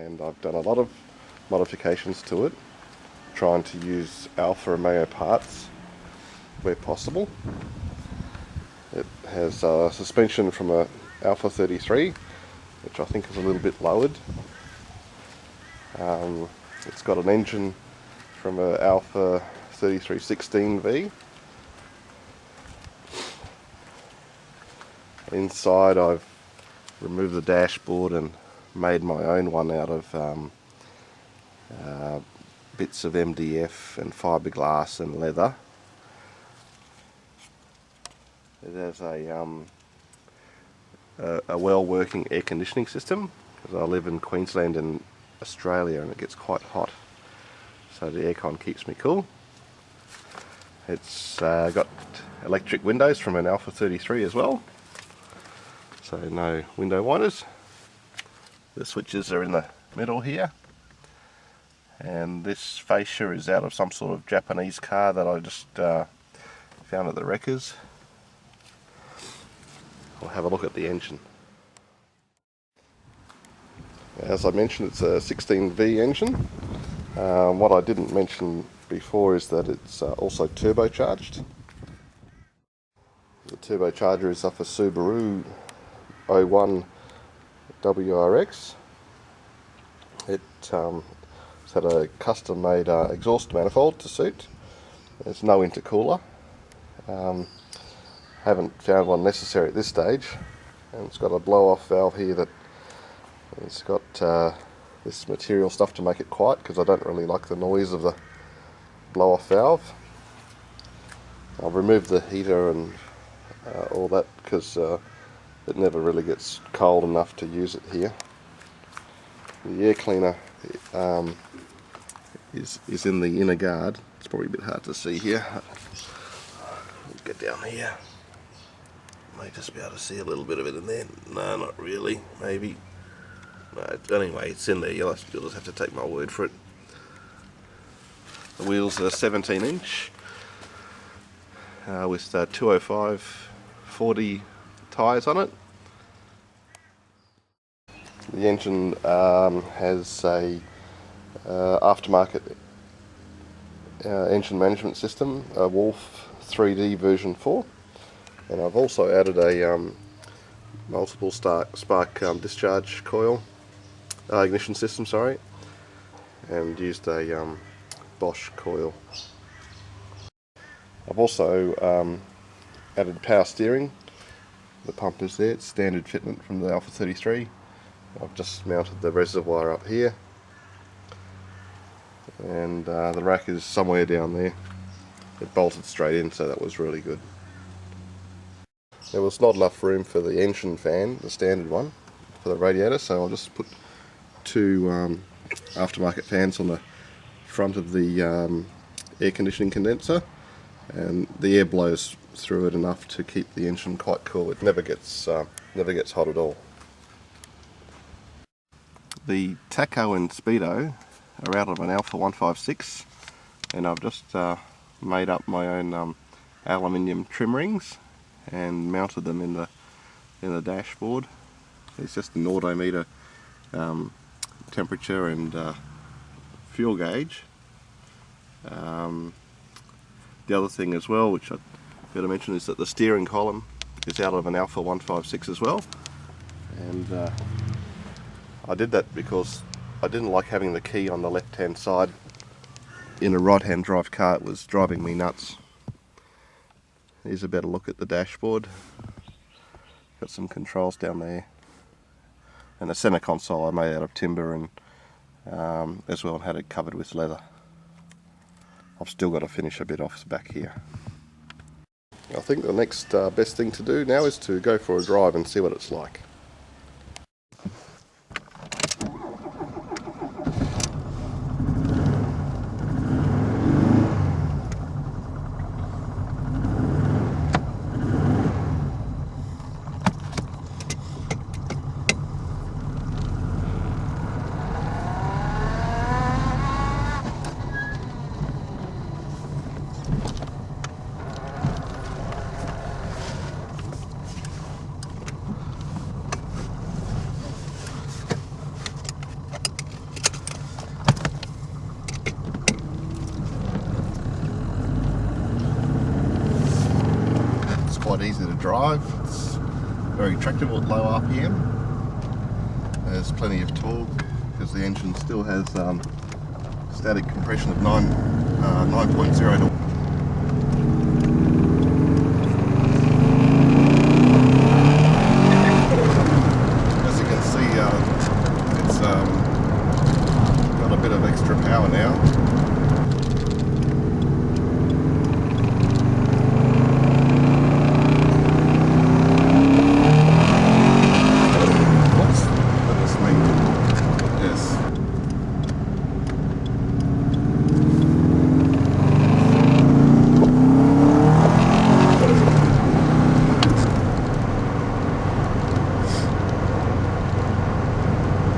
and I've done a lot of modifications to it, trying to use Alfa Romeo parts where possible. It has suspension from a Alfa 33, which I think is a little bit lowered. It's got an engine from a Alfa 3316V. Inside I've removed the dashboard and made my own one out of bits of MDF and fiberglass and leather. It has a well-working air conditioning system, because I live in Queensland and Australia and it gets quite hot, so the aircon keeps me cool. It's got electric windows from an Alfa 33 as well, so no window winders. The switches are in the middle here, and this fascia is out of some sort of Japanese car that I just found at the wreckers. I'll have a look at the engine. As I mentioned, it's a 16V engine. What I didn't mention before is that it's also turbocharged. The turbocharger is off a Subaru 01 WRX. It's had a custom made exhaust manifold to suit. There's no intercooler. Haven't found one necessary at this stage, and it's got a blow-off valve here that it's got this material stuff to make it quiet, because I don't really like the noise of the blow-off valve. I've removed the heater and all that, because it never really gets cold enough to use it here. The air cleaner is in the inner guard. It's probably a bit hard to see here. Let's get down here. Might just be able to see a little bit of it in there. No, not really. Maybe. No, anyway, it's in there. You'll just have to take my word for it. The wheels are 17 inch with 205/40 tyres on it. The engine has a aftermarket engine management system, a Wolf 3D version 4. And I've also added a multiple spark discharge coil, ignition system, sorry, and used a Bosch coil. I've also added power steering. The pump is there, it's standard fitment from the Alfa 33. I've just mounted the reservoir up here, and the rack is somewhere down there. It bolted straight in, so that was really good. There was not enough room for the engine fan, the standard one, for the radiator, so I'll just put two aftermarket fans on the front of the air conditioning condenser, and the air blows through it enough to keep the engine quite cool. It never gets hot at all. The tacho and speedo are out of an Alfa 156, and I've just made up my own aluminium trim rings and mounted them in the dashboard. It's just an odometer, temperature and fuel gauge. The other thing as well, which I better mention, is that the steering column is out of an Alfa 156 as well, and I did that because I didn't like having the key on the left hand side in a right hand drive car. It was driving me nuts. Here's a better look at the dashboard. Got some controls down there, and the center console I made out of timber, and as well had it covered with leather. I've still got to finish a bit off back here. I think the next best thing to do now is to go for a drive and see what it's like. drive. It's very tractable at low RPM. There's plenty of torque because the engine still has static compression of 9.0 to